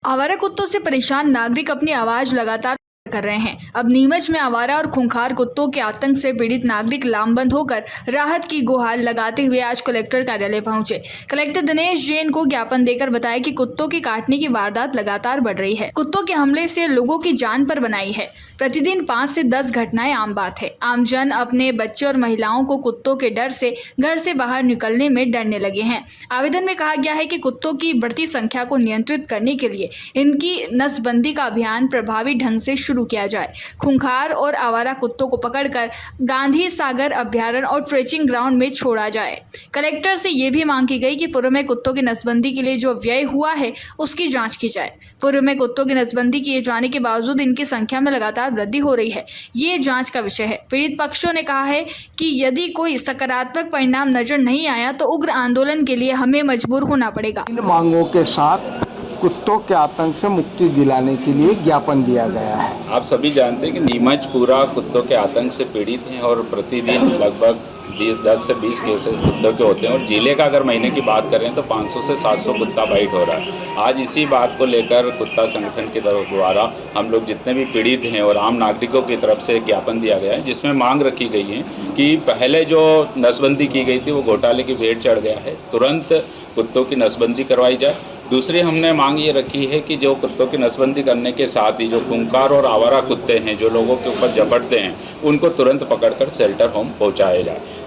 आवारा कुत्तों से परेशान नागरिक अपनी आवाज लगातार कर रहे हैं। अब नीमच में आवारा और खूंखार कुत्तों के आतंक से पीड़ित नागरिक लामबंद होकर राहत की गुहार लगाते हुए आज कलेक्टर कार्यालय पहुंचे। कलेक्टर दिनेश जैन को ज्ञापन देकर बताया कि कुत्तों के काटने की वारदात लगातार बढ़ रही है। कुत्तों के हमले से लोगों की जान पर बनाई है। प्रतिदिन 5 से 10 घटनाएं आम बात है। आमजन अपने बच्चे और महिलाओं को कुत्तों के डर से घर से बाहर निकलने में डरने लगे हैं। आवेदन में कहा गया है कि कुत्तों की बढ़ती संख्या को नियंत्रित करने के लिए इनकी नसबंदी का अभियान प्रभावी ढंग से शुरू किया जाए। खूंखार और आवारा कुत्तों को पकड़कर गांधी सागर अभ्यारण्य और ट्रेचिंग ग्राउंड में छोड़ा जाए। कलेक्टर से ये भी मांग की गई कि पूर्व में कुत्तों की नसबंदी के लिए जो व्यय हुआ है उसकी जांच की जाए। पूर्व में कुत्तों की नसबंदी किए जाने के बावजूद इनकी संख्या में लगातार वृद्धि हो रही है। ये जांच का विषय है। पीड़ित पक्षों ने कहा है कि यदि कोई सकारात्मक परिणाम नजर नहीं आया तो उग्र आंदोलन के लिए हमें मजबूर होना पड़ेगा। इन मांगों के साथ कुत्तों के आतंक से मुक्ति दिलाने के लिए ज्ञापन दिया गया है। आप सभी जानते हैं कि नीमच पूरा कुत्तों के आतंक से पीड़ित है और प्रतिदिन लगभग 10 से 20 केसेस कुत्तों के होते हैं और जिले का अगर महीने की बात करें तो 500 से 700 कुत्ता बाइट हो रहा है। आज इसी बात को लेकर कुत्ता संगठन के द्वारा हम लोग जितने भी पीड़ित हैं और आम नागरिकों की तरफ से ज्ञापन दिया गया है, जिसमें मांग रखी गई है कि पहले जो नसबंदी की गई थी वो घोटाले की भेंट चढ़ गया है, तुरंत कुत्तों की नसबंदी करवाई जाए। दूसरी हमने मांग ये रखी है कि जो कुत्तों की नसबंदी करने के साथ ही जो खूंखार और आवारा कुत्ते हैं जो लोगों के ऊपर झपटते हैं उनको तुरंत पकड़कर शेल्टर होम पहुंचाया जाए।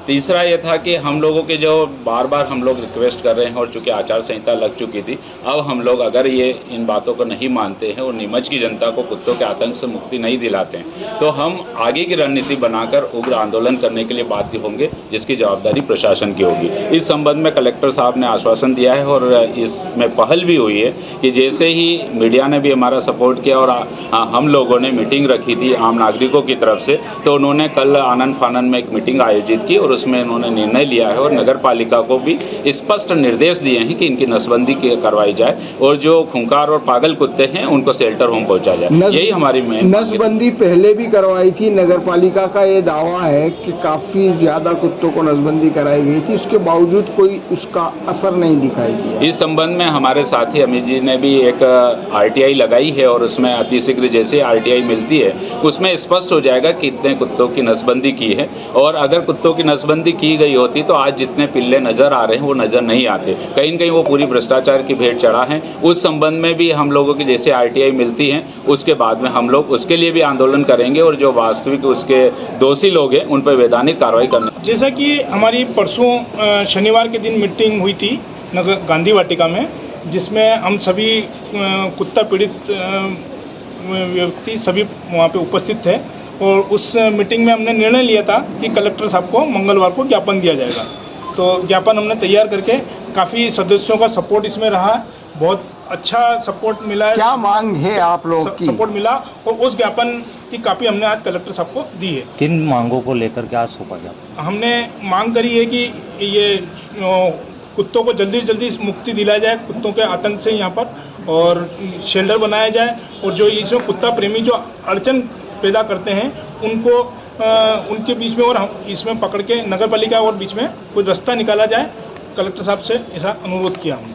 तीसरा ये था कि हम लोगों के जो बार बार हम लोग रिक्वेस्ट कर रहे हैं और चूंकि आचार संहिता लग चुकी थी, अब हम लोग अगर ये इन बातों को नहीं मानते हैं और नीमच की जनता को कुत्तों के आतंक से मुक्ति नहीं दिलाते हैं तो हम आगे की रणनीति बनाकर उग्र आंदोलन करने के लिए बाध्य होंगे, जिसकी जवाबदारी प्रशासन की होगी। इस संबंध में कलेक्टर साहब ने आश्वासन दिया है और इसमें पहल भी हुई है कि जैसे ही मीडिया ने भी हमारा सपोर्ट किया और हम लोगों ने मीटिंग रखी थी आम नागरिकों की तरफ से, तो उन्होंने कल आनंद फानन में एक मीटिंग आयोजित की और उसमें उन्होंने निर्णय लिया है और नगर पालिका को भी स्पष्ट निर्देश दिए हैं कि इनकी नसबंदी करवाई जाए और जो खूंखार और पागल कुत्ते हैं उनको शेल्टर होम पहुंचाया जाए। यही हमारी नसबंदी पहले भी करवाई थी। नगर पालिका का ये दावा है कि काफी ज्यादा कुत्तों को नसबंदी कराई गई थी, उसके बावजूद कोई उसका असर नहीं दिखाई दिया। इस संबंध में हमारे साथी अमित जी ने भी एक RTI लगाई है और उसमें अतिशीघ्र जैसे RTI मिलती है उसमें स्पष्ट हो जाएगा कि इतने कुत्तों की नसबंदी की है और अगर कुत्तों की नसबंदी की गई होती तो आज जितने पिल्ले नजर आ रहे हैं वो नजर नहीं आते। कहीं न कहीं वो पूरी भ्रष्टाचार की भेंट चढ़ा है। उस संबंध में भी हम लोगों की जैसे RTI मिलती है उसके बाद में हम लोग उसके लिए भी आंदोलन करेंगे और जो वास्तविक उसके दोषी लोग हैं उन पर वैधानिक कार्रवाई करने। जैसा कि हमारी परसों शनिवार के दिन मीटिंग हुई थी नगर गांधी वाटिका में, जिसमें हम सभी कुत्ता पीड़ित व्यक्ति सभी वहाँ पे उपस्थित थे और उस मीटिंग में हमने निर्णय लिया था कि कलेक्टर साहब को मंगलवार को ज्ञापन दिया जाएगा। तो ज्ञापन हमने तैयार करके काफ़ी सदस्यों का सपोर्ट इसमें रहा, बहुत अच्छा सपोर्ट मिला है। क्या मांग है आप लोगों की? सपोर्ट मिला और उस ज्ञापन की कॉपी हमने आज कलेक्टर साहब को दी है। किन मांगों को लेकर के आज सौंपा गया? हमने मांग करी है कि ये कुत्तों को जल्दी से जल्दी मुक्ति दिलाया जाए कुत्तों के आतंक से यहाँ पर, और शेल्टर बनाया जाए और जो इसमें कुत्ता प्रेमी जो अड़चन पैदा करते हैं उनको उनके बीच में और हम इसमें पकड़ के नगर पालिका और बीच में कोई रास्ता निकाला जाए। कलेक्टर साहब से ऐसा अनुरोध किया हमने।